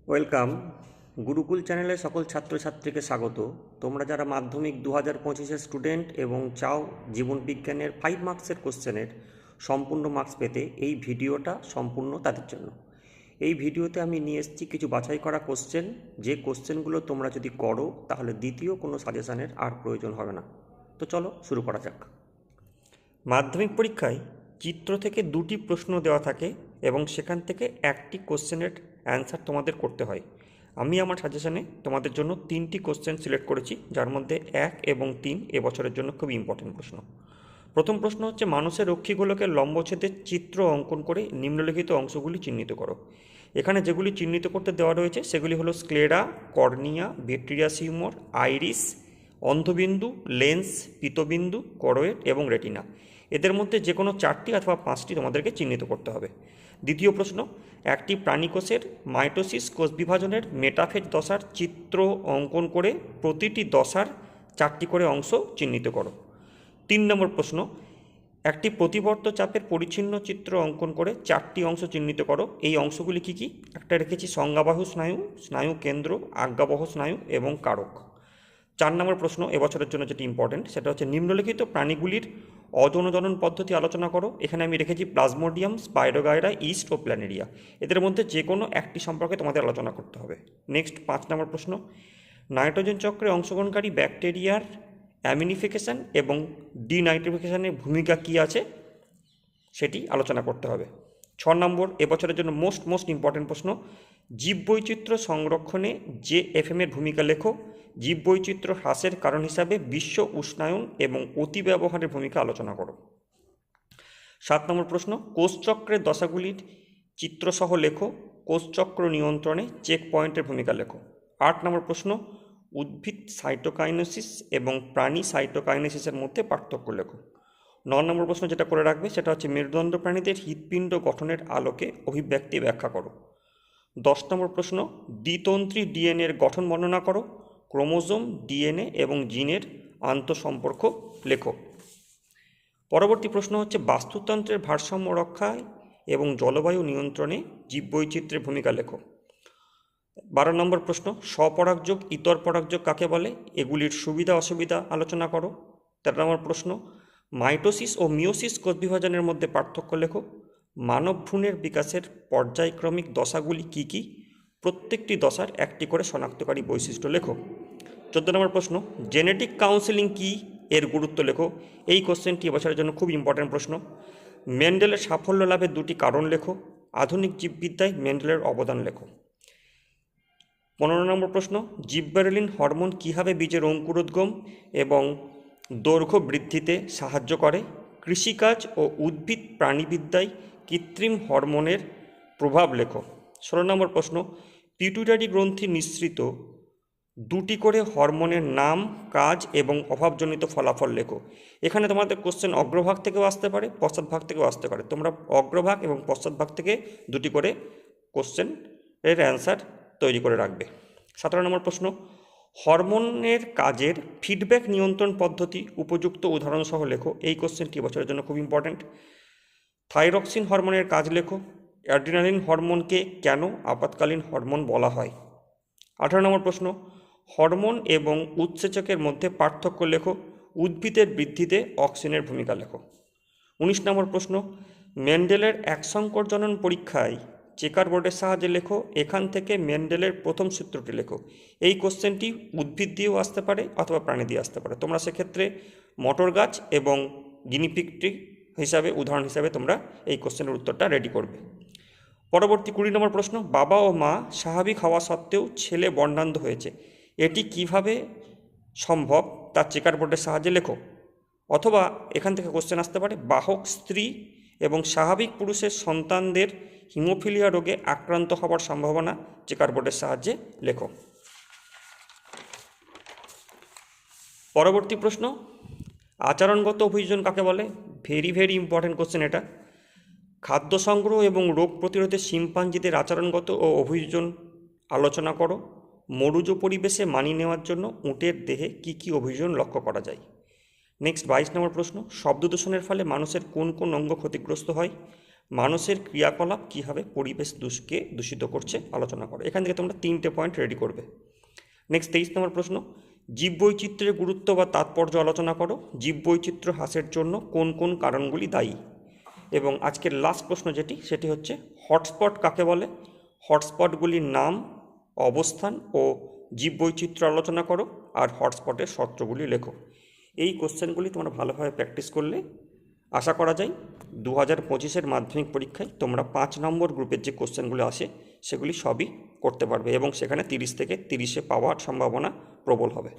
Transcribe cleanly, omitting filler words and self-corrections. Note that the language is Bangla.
ওয়েলকাম। গুরুকুল চ্যানেলে সকল ছাত্রছাত্রীকে স্বাগত। তোমরা যারা মাধ্যমিক 2025-এর স্টুডেন্ট এবং চাও জীবন বিজ্ঞানের 5 মার্কসের কোশ্চেনের সম্পূর্ণ মার্কস পেতে, এই ভিডিওটা সম্পূর্ণ তাদের জন্য। এই ভিডিওতে আমি নিয়ে এসেছি কিছু বাছাই করা কোশ্চেন, যে কোশ্চেনগুলো তোমরা যদি করো তাহলে দ্বিতীয় কোনো সাজেশানের আর প্রয়োজন হবে না। তো চলো শুরু করা যাক। মাধ্যমিক পরীক্ষায় চিত্র থেকে দুটি প্রশ্ন দেওয়া থাকে এবং সেখান থেকে একটি কোশ্চেনের অ্যান্সার তোমাদের করতে হয়। আমি আমার সাজেশনে তোমাদের জন্য 3টি কোশ্চেন সিলেক্ট করেছি, যার মধ্যে 1 এবং 3 এবছরের জন্য খুব ইম্পর্টেন্ট প্রশ্ন। প্রথম প্রশ্ন হচ্ছে, মানুষের রক্ষীগোলকের লম্বচ্ছেদের চিত্র অঙ্কন করে নিম্নলিখিত অংশগুলি চিহ্নিত করো। এখানে যেগুলি চিহ্নিত করতে দেওয়া রয়েছে সেগুলি হলো sclera, cornea, vitreous humour, iris, অন্ধবিন্দু, লেন্স, পীতবিন্দু, করোয়েড এবং রেটিনা। এদের মধ্যে যে কোনো 4টি অথবা 5টি তোমাদেরকে চিহ্নিত করতে হবে। দ্বিতীয় প্রশ্ন, একটি প্রাণীকোষের মাইটোসিস কোষ বিভাজনের মেটাফেজ দশার চিত্র অঙ্কন করে প্রতিটি দশার 4টি করে অংশ চিহ্নিত করো। 3 নম্বর প্রশ্ন, একটি প্রতিবর্ত চাপের পরিচ্ছিন্ন চিত্র অঙ্কন করে 4টি অংশ চিহ্নিত করো। এই অংশগুলি কী কী? একটা রেখেছি সংজ্ঞাবাহু স্নায়ু, স্নায়ু কেন্দ্র, আজ্ঞাবহ স্নায়ু এবং কারক। 4 নম্বর প্রশ্ন এবছরের জন্য যেটি ইম্পর্টেন্ট, সেটা হচ্ছে নিম্নলিখিত প্রাণীগুলির অজনজনন পদ্ধতি আলোচনা করো। এখানে আমি রেখেছি প্লাজমোডিয়াম, স্পাইরোগাইরা, ইস্ট ও প্ল্যানেরিয়া। এদের মধ্যে যে কোনো একটি সম্পর্কে তোমাদের আলোচনা করতে হবে। নেক্সট 5 নম্বর প্রশ্ন, নাইট্রোজেন চক্রে অংশগ্রহণকারী ব্যাকটেরিয়ার অ্যামিনিফিকেশন এবং ডিনাইট্রিফিকেশনের ভূমিকা কী আছে সেটি আলোচনা করতে হবে। 6 নম্বর এবছরের জন্য মোস্ট ইম্পর্টেন্ট প্রশ্ন, জীববৈচিত্র্য সংরক্ষণে JFM-এর ভূমিকা লেখো। জীববৈচিত্র্য হ্রাসের কারণ হিসাবে বিশ্ব উষ্ণায়ন এবং অতি ব্যবহারের ভূমিকা আলোচনা করো। 7 নম্বর প্রশ্ন, কোষচক্রের দশাগুলির চিত্রসহ লেখো। কোষচক্র নিয়ন্ত্রণে চেক পয়েন্টের ভূমিকা লেখো। 8 নম্বর প্রশ্ন, উদ্ভিদ সাইটোকাইনেসিস এবং প্রাণী সাইটোকাইনেসিসের মধ্যে পার্থক্য লেখো। 9 নম্বর প্রশ্ন যেটা করে রাখবে সেটা হচ্ছে, মেরুদণ্ড প্রাণীদের হৃৎপিণ্ড গঠনের আলোকে অভিব্যক্তি ব্যাখ্যা করো। 10 নম্বর প্রশ্ন, দ্বিতন্ত্রী ডিএনএর গঠন বর্ণনা করো। ক্রোমোজোম, ডিএনএ এবং জিনের আন্তঃসম্পর্ক লেখো। পরবর্তী প্রশ্ন হচ্ছে, বাস্তুতন্ত্রের ভারসাম্য রক্ষায় এবং জলবায়ু নিয়ন্ত্রণে জীববৈচিত্র্যের ভূমিকা লেখো। 12 নম্বর প্রশ্ন, স্বপরাগযোগ, ইতর পরাগযোগ কাকে বলে? এগুলির সুবিধা অসুবিধা আলোচনা করো। 13 নম্বর প্রশ্ন, মাইটোসিস ও মিওসিস কোষ বিভাজনের মধ্যে পার্থক্য লেখো। মানব ভ্রূণের বিকাশের পর্যায়ক্রমিক দশাগুলি কী কী? প্রত্যেকটি দশার একটি করে শনাক্তকারী বৈশিষ্ট্য লেখো। 14 নম্বর প্রশ্ন, জেনেটিক কাউন্সেলিং কী, এর গুরুত্ব লেখো। এই কোশ্চেনটি এবছরের জন্য খুব ইম্পর্টেন্ট প্রশ্ন। মেন্ডেলের সাফল্য লাভের 2টি কারণ লেখো। আধুনিক জীববিদ্যায় মেন্ডেলের অবদান লেখো। 15 নম্বর প্রশ্ন, জিববেরেলিন হরমোন কীভাবে বীজের অঙ্কুরোদ্গম এবং দৈর্ঘ্য বৃদ্ধিতে সাহায্য করে? কৃষিকাজ ও উদ্ভিদ প্রাণীবিদ্যায় কৃত্রিম হরমোনের প্রভাব লেখো। 16 নম্বর প্রশ্ন, পিটুইটারি গ্রন্থি নিঃসৃত 2টি করে হরমোনের নাম, কাজ এবং অভাবজনিত ফলাফল লেখো। এখানে তোমাদের কোশ্চেন অগ্রভাগ থেকেও আসতে পারে, পশ্চাৎভাগ থেকেও আসতে পারে। তোমরা অগ্রভাগ এবং পশ্চাৎভাগ থেকে 2টি করে কোশ্চেনের অ্যান্সার তৈরি করে রাখবে। 17 নম্বর প্রশ্ন, হরমোনের কাজের ফিডব্যাক নিয়ন্ত্রণ পদ্ধতি উপযুক্ত উদাহরণসহ লেখো। এই কোশ্চেনটি বছরের জন্য খুব ইম্পর্ট্যান্ট। থাইরক্সিন হরমোনের কাজ লেখো। অ্যাড্রিনালিন হরমোনকে কেন আপাতকালীন হরমোন বলা হয়? 18 নম্বর প্রশ্ন, হরমোন এবং উৎসেচকের মধ্যে পার্থক্য লেখো। উদ্ভিদের বৃদ্ধিতে অক্সিনের ভূমিকা লেখো। 19 নম্বর প্রশ্ন, মেন্ডেলের একসংকর জনন পরীক্ষায় চেকার বোর্ডের সাহায্যে লেখো। এখান থেকে মেন্ডেলের প্রথম সূত্রটি লেখো। এই কোশ্চেনটি উদ্ভিদ দিয়েও আসতে পারে অথবা প্রাণী দিয়ে আসতে পারে। তোমরা সেক্ষেত্রে মটর গাছ এবং গিনিপিগটি হিসাবে উদাহরণ হিসাবে তোমরা এই কোশ্চেনের উত্তরটা রেডি করবে। পরবর্তী 20 নম্বর প্রশ্ন, বাবা ও মা স্বাভাবিক হওয়া সত্ত্বেও ছেলে বর্ণান্ধ হয়েছে, এটি কিভাবে সম্ভব তা চেকার বোর্ডের সাহায্যে লেখো। অথবা এখান থেকে কোশ্চেন আসতে পারে, বাহক স্ত্রী এবং স্বাভাবিক পুরুষের সন্তানদের হিমোফিলিয়া রোগে আক্রান্ত হওয়ার সম্ভাবনা চেকার বোর্ডের সাহায্যে লেখো। পরবর্তী প্রশ্ন, আচরণগত অভিযোজন কাকে বলে? ভেরি ইম্পর্টেন্ট কোশ্চেন এটা। খাদ্য সংগ্রহ এবং রোগ প্রতিরোধে শিম্পাঞ্জিদের আচরণগত ও অভিযোজন আলোচনা করো। মরুজ পরিবেশে মানিয়ে নেওয়ার জন্য উটের দেহে কী কী অভিযোজন লক্ষ্য করা যায়? নেক্সট 22 নম্বর প্রশ্ন, শব্দ দূষণের ফলে মানুষের কোন কোন অঙ্গ ক্ষতিগ্রস্ত হয়? মানুষের ক্রিয়াকলাপ কীভাবে পরিবেশকে দূষিত করছে আলোচনা করো। এখান থেকে তোমরা 3টে পয়েন্ট রেডি করবে। নেক্সট 23 নম্বর প্রশ্ন, জীববৈচিত্র্যের গুরুত্ব বা তাৎপর্য আলোচনা করো। জীববৈচিত্র্য হ্রাসের জন্য কোন কোন কারণগুলি দায়ী? এবং আজকের লাস্ট প্রশ্ন সেটি হচ্ছে হটস্পট কাকে বলে? হটস্পটগুলির নাম, অবস্থান ও জীববৈচিত্র্য আলোচনা করো, আর হটস্পটের শর্তগুলি লেখো। এই কোশ্চেনগুলি তোমরা ভালোভাবে প্র্যাকটিস করলে আশা করা যায় 2025-এর মাধ্যমিক পরীক্ষায় তোমরা 5 নম্বর গ্রুপের যে কোশ্চেনগুলো আসে সেগুলি সবই করতে পারবে এবং সেখানে 30 থেকে 30-এ পাওয়ার সম্ভাবনা প্রবল হবে।